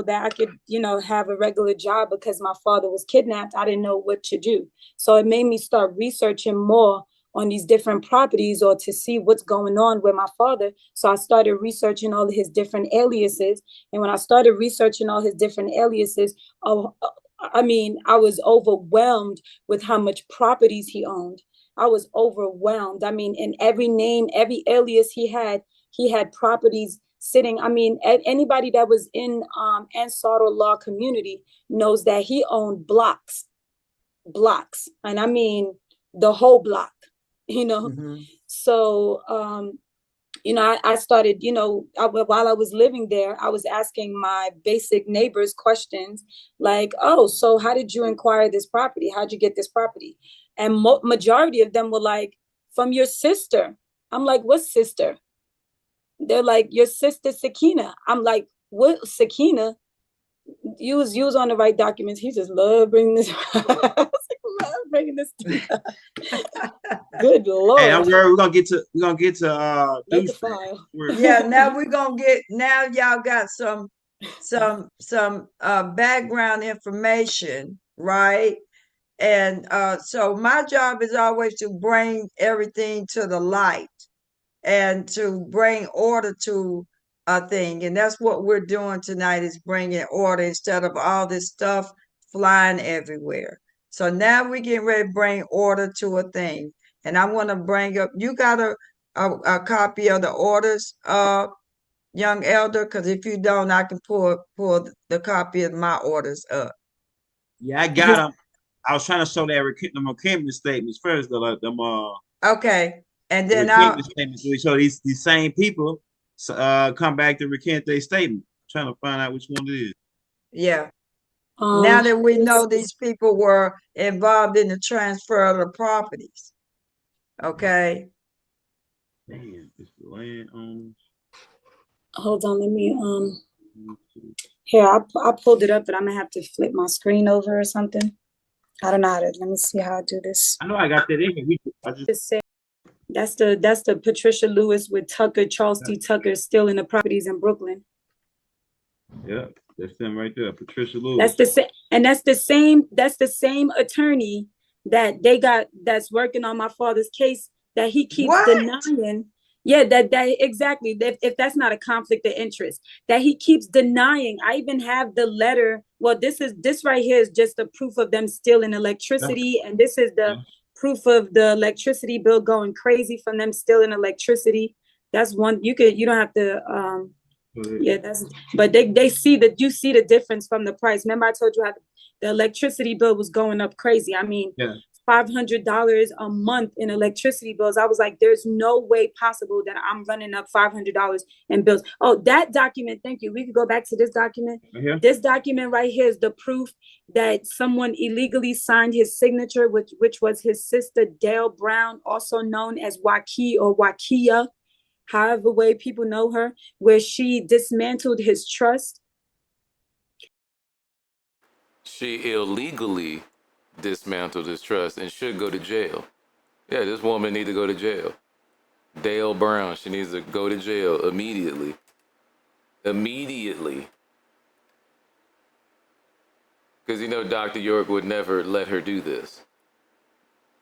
H: that I could, you know, have a regular job because my father was kidnapped. I didn't know what to do. So it made me start researching more on these different properties or to see what's going on with my father. So I started researching all of his different aliases. And when I started researching all his different aliases, I mean, I was overwhelmed with how much properties he owned. I was overwhelmed. I mean, in every name, every alias he had properties sitting. I mean, anybody that was in Ansar Law community knows that he owned blocks. And I mean, the whole block. You know, so, you know, I started, you know, while I was living there, I was asking my basic neighbors questions like, oh, so how did you acquire this property? How'd you get this property? And majority of them were like, from your sister. I'm like, what sister? They're like, your sister Sakina. I'm like, what Sakina? You was on the right documents. He just loved bringing this. Good Lord.
F: Hey, I'm worried. We're gonna get to
G: yeah, now we're gonna get, now y'all got some background information, right? And so my job is always to bring everything to the light and to bring order to a thing. And that's what we're doing tonight, is bringing order instead of all this stuff flying everywhere. So now we're getting ready to bring order to a thing. And I want to bring up, you got a copy of the orders, young elder? Because if you don't, I can pull the copy of my orders up.
F: Yeah, I got them. I was trying to show that them recant statements first, though, like them.
G: Okay, and then
F: statements. So we show these same people come back to recant their statement. I'm trying to find out which one it is.
G: Yeah. Now that we know these people were involved in the transfer of the properties. Okay.
F: Damn, it's the land owners.
H: Hold on, let me here, I pulled it up, but I'm gonna have to flip my screen over or something. I don't know how to, let me see how I do this.
F: I know I got that in here. I just
H: say that's the Patricia Lewis with Tucker, Charles T. Tucker still in the properties in Brooklyn.
F: Yeah. That's them right there, Patricia Lewis.
H: That's the same attorney that they got that's working on my father's case that he keeps denying. Yeah, that exactly. If that's not a conflict of interest, that he keeps denying. I even have the letter. Well, this right here is just the proof of them stealing electricity, and this is the proof of the electricity bill going crazy from them stealing electricity. That's one you don't have to yeah, but they see that, you see the difference from the price. Remember I told you how the electricity bill was going up crazy. I mean, $500 a month in electricity bills. I was like, there's no way possible that I'm running up $500 in bills. Oh, that document, thank you. We could go back to this document. This document right here is the proof that someone illegally signed his signature, which was his sister, Dale Brown, also known as WAKIYAT, however way people know her, where she dismantled his trust.
C: She illegally dismantled his trust and should go to jail. Yeah, this woman needs to go to jail. Dale Brown, she needs to go to jail immediately. Immediately. Because, you know, Dr. York would never let her do this.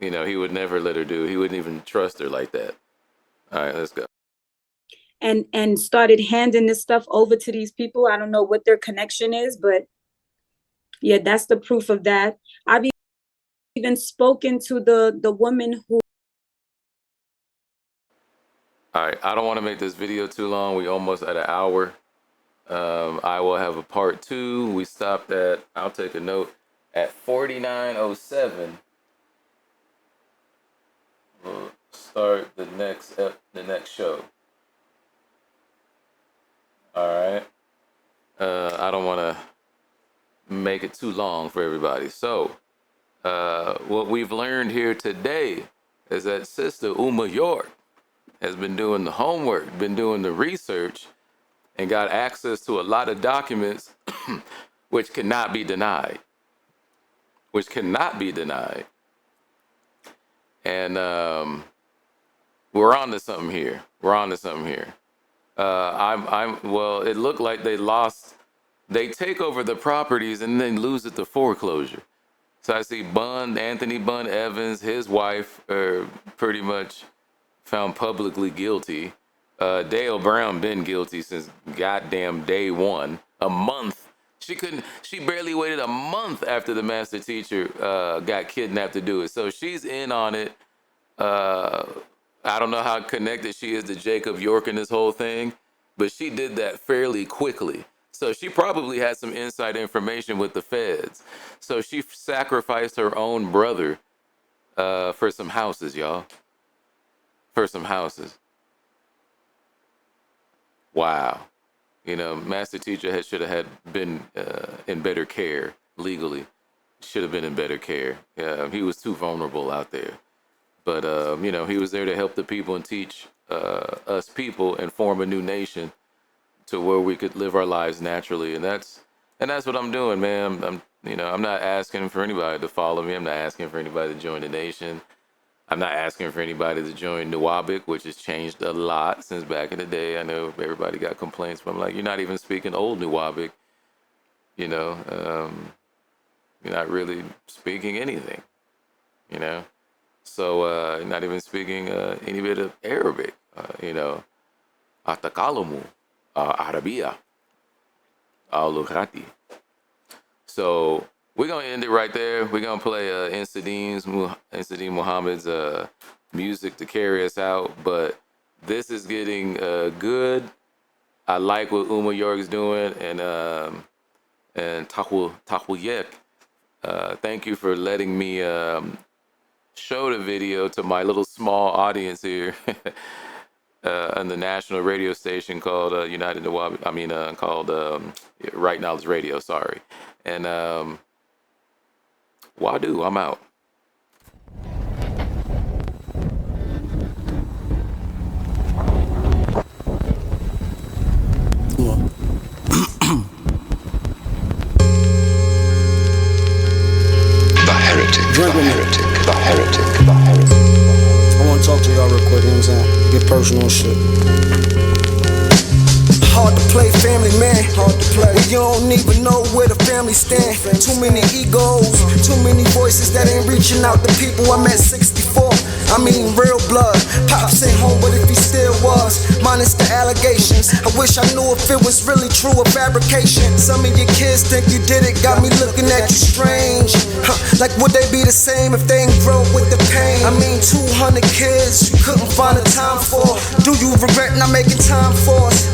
C: You know, he would never let her do it. He wouldn't even trust her like that. All right, let's go.
H: And started handing this stuff over to these people. I don't know what their connection is, but yeah, that's the proof of that. I've even spoken to the woman who
C: All right, I don't want to make this video too long. We almost at an hour. I will have a part 2. We stopped at, I'll take a note, at 49:07. We'll start the next show. All right. I don't want to make it too long for everybody. So, what we've learned here today is that Sister Umma York has been doing the homework, been doing the research, and got access to a lot of documents which cannot be denied. And we're on to something here. Well, it looked like they take over the properties and then lose it to foreclosure. So I see Anthony Bun Evans, his wife, are pretty much found publicly guilty. Dale Brown been guilty since goddamn day one. A month. She barely waited a month after the master teacher got kidnapped to do it. So she's in on it. I don't know how connected she is to Jacob York in this whole thing, but she did that fairly quickly. So she probably had some inside information with the feds. So she sacrificed her own brother for some houses, y'all. For some houses. Wow. You know, master teacher should have been in better care legally. Should have been in better care. He was too vulnerable out there. But, you know, he was there to help the people and teach us people and form a new nation to where we could live our lives naturally. And that's what I'm doing, man. I'm not asking for anybody to follow me. I'm not asking for anybody to join the nation. I'm not asking for anybody to join Nuwabic, which has changed a lot since back in the day. I know everybody got complaints, but I'm like, you're not even speaking old Nuwabic. You know, you're not really speaking anything, you know. So you're not even speaking any bit of Arabic, you know. Atakalumu, Arabia, al-Lughati. So we're going to end it right there. We're going to play Insadeen Muhammad's music to carry us out. But this is getting good. I like what Umma York is doing. And Tahwiyek, thank you for letting me show the video to my little small audience here on the national radio station called United Nuwabian, called Rit Nalej Radio, sorry. And Wadu, I'm out.
D: The heretic. I want to talk to y'all real quick, you know what I'm saying? Get personal and shit. Hard to play, family man. Hard to play. When you don't even know where the family stand. Too many egos, too many voices that ain't reaching out to people. I'm at 64. I mean real blood. Pops ain't home, but if he still was, minus the allegations. I wish I knew if it was really true or fabrication. Some of your kids think you did it, got me looking at you strange. Like would they be the same if they ain't grow with the pain? I mean 200 kids you couldn't find the time for. Do you regret not making time for us?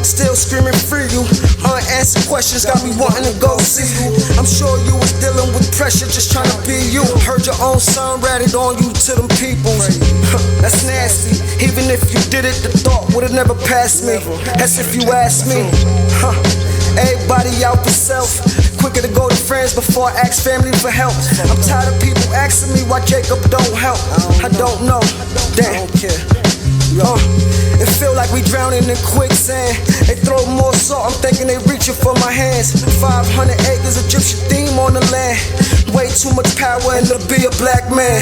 D: Still screaming free you. Unanswered questions got me wanting to go see you. I'm sure you was dealing with pressure just trying to be you. Heard your own son ratted on you to them people. That's nasty. Even if you did it, the thought would've never passed me. That's if you ask me. Everybody out for self. Quicker to go to friends before I ask family for help. I'm tired of people asking me why Jacob don't help. I don't know. Damn. It feel like we drowning in quicksand. They throw more salt, I'm thinking they reaching for my hands. 500 acres, Egyptian theme on the land. Way too much power and to be a black man.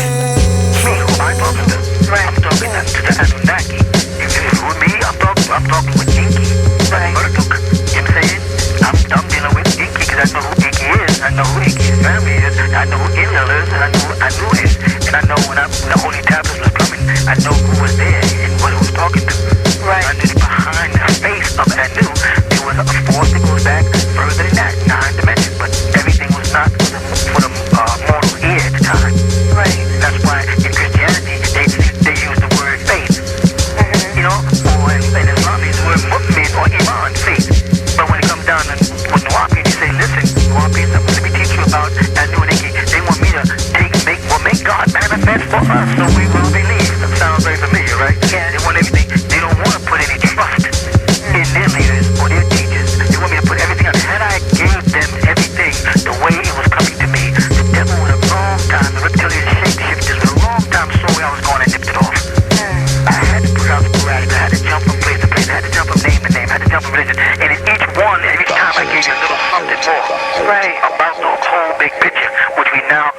E: I'm talking to the Anunnaki. If it's with me, I'm talking with Inky. Murdoch. You know what I'm saying? I'm dealing with Inky because I know who Inky is. I know who Inky's family is. I know who Israel is, and I knew it. And I know when the Holy Tablets was coming, I know who was there and what it was talking to. Right. And behind the face of Anu, there was a force that goes back further than that, 9 dimensions. But everything was not for the mortal ear at the time. Right. That's why in Christianity they use the word One, every time I gave you a little something more. Right. About the whole big picture, which we now